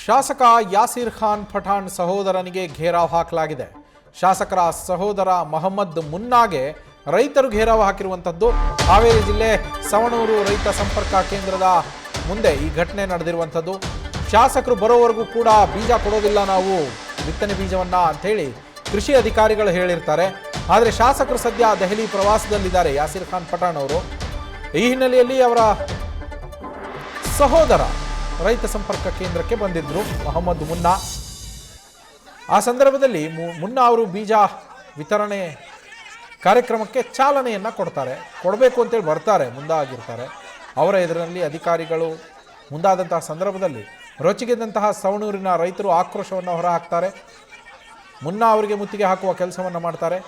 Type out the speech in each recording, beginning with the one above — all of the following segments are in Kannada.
ಶಾಸಕ ಯಾಸೀರ್ ಖಾನ್ ಪಠಾಣ್ ಸಹೋದರನಿಗೆ ಘೇರಾವ್ ಹಾಕಲಾಗಿದೆ. ಶಾಸಕರ ಸಹೋದರ ಮೊಹಮ್ಮದ್ ಮುನ್ನಾಗೆ ರೈತರು ಘೇರಾವ್ ಹಾಕಿರುವಂಥದ್ದು. ಹಾವೇರಿ ಜಿಲ್ಲೆ ಸವಣೂರು ರೈತ ಸಂಪರ್ಕ ಕೇಂದ್ರದ ಮುಂದೆ ಈ ಘಟನೆ ನಡೆದಿರುವಂಥದ್ದು. ಶಾಸಕರು ಬರೋವರೆಗೂ ಕೂಡ ಬೀಜ ಕೊಡೋದಿಲ್ಲ ನಾವು ಬಿತ್ತನೆ ಬೀಜವನ್ನ ಅಂಥೇಳಿ ಕೃಷಿ ಅಧಿಕಾರಿಗಳು ಹೇಳಿರ್ತಾರೆ. ಆದರೆ ಶಾಸಕರು ಸದ್ಯ ದೆಹಲಿ ಪ್ರವಾಸದಲ್ಲಿದ್ದಾರೆ ಯಾಸೀರ್ ಖಾನ್ ಪಠಾಣ್ ಅವರು. ಈ ಹಿನ್ನೆಲೆಯಲ್ಲಿ ಅವರ ಸಹೋದರ ರೈತ ಸಂಪರ್ಕ ಕೇಂದ್ರಕ್ಕೆ ಬಂದಿದ್ರು ಮೊಹಮ್ಮದ್ ಮುನ್ನಾ. ಆ ಸಂದರ್ಭದಲ್ಲಿ ಮುನ್ನಾ ಅವರು ಬೀಜ ವಿತರಣೆ ಕಾರ್ಯಕ್ರಮಕ್ಕೆ ಚಾಲನೆಯನ್ನು ಕೊಡಬೇಕು ಅಂತೇಳಿ ಬರ್ತಾರೆ, ಮುಂದಾಗಿರ್ತಾರೆ. ಅವರ ಎದುರಿನಲ್ಲಿ ಅಧಿಕಾರಿಗಳು ಮುಂದಾದಂತಹ ಸಂದರ್ಭದಲ್ಲಿ ರೊಚ್ಚಿಗೆದ್ದಂತಹ ಸವಣೂರಿನ ರೈತರು ಆಕ್ರೋಶವನ್ನು ಹೊರಹಾಕ್ತಾರೆ. ಮುನ್ನಾ ಅವರಿಗೆ ಮುತ್ತಿಗೆ ಹಾಕುವ ಕೆಲಸವನ್ನು ಮಾಡ್ತಾರೆ.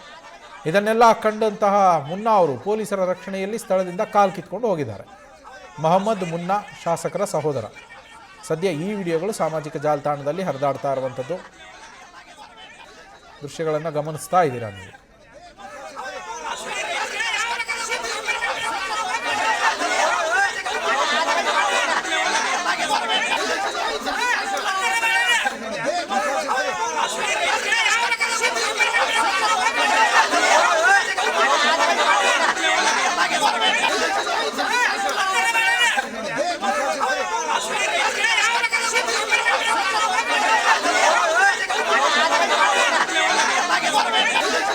ಇದನ್ನೆಲ್ಲ ಕಂಡಂತಹ ಮುನ್ನಾ ಅವರು ಪೊಲೀಸರ ರಕ್ಷಣೆಯಲ್ಲಿ ಸ್ಥಳದಿಂದ ಕಾಲು ಕಿತ್ಕೊಂಡು ಹೋಗಿದ್ದಾರೆ. ಮೊಹಮ್ಮದ್ ಮುನ್ನಾ ಶಾಸಕರ ಸಹೋದರ. ಸದ್ಯ ಈ ವಿಡಿಯೋಗಳು ಸಾಮಾಜಿಕ ಜಾಲತಾಣದಲ್ಲಿ ಹರಿದಾಡ್ತಾ ಇರುವಂಥದ್ದು ದೃಶ್ಯಗಳನ್ನು ಗಮನಿಸ್ತಾ ಇದ್ದೀರಾ ನೀವು.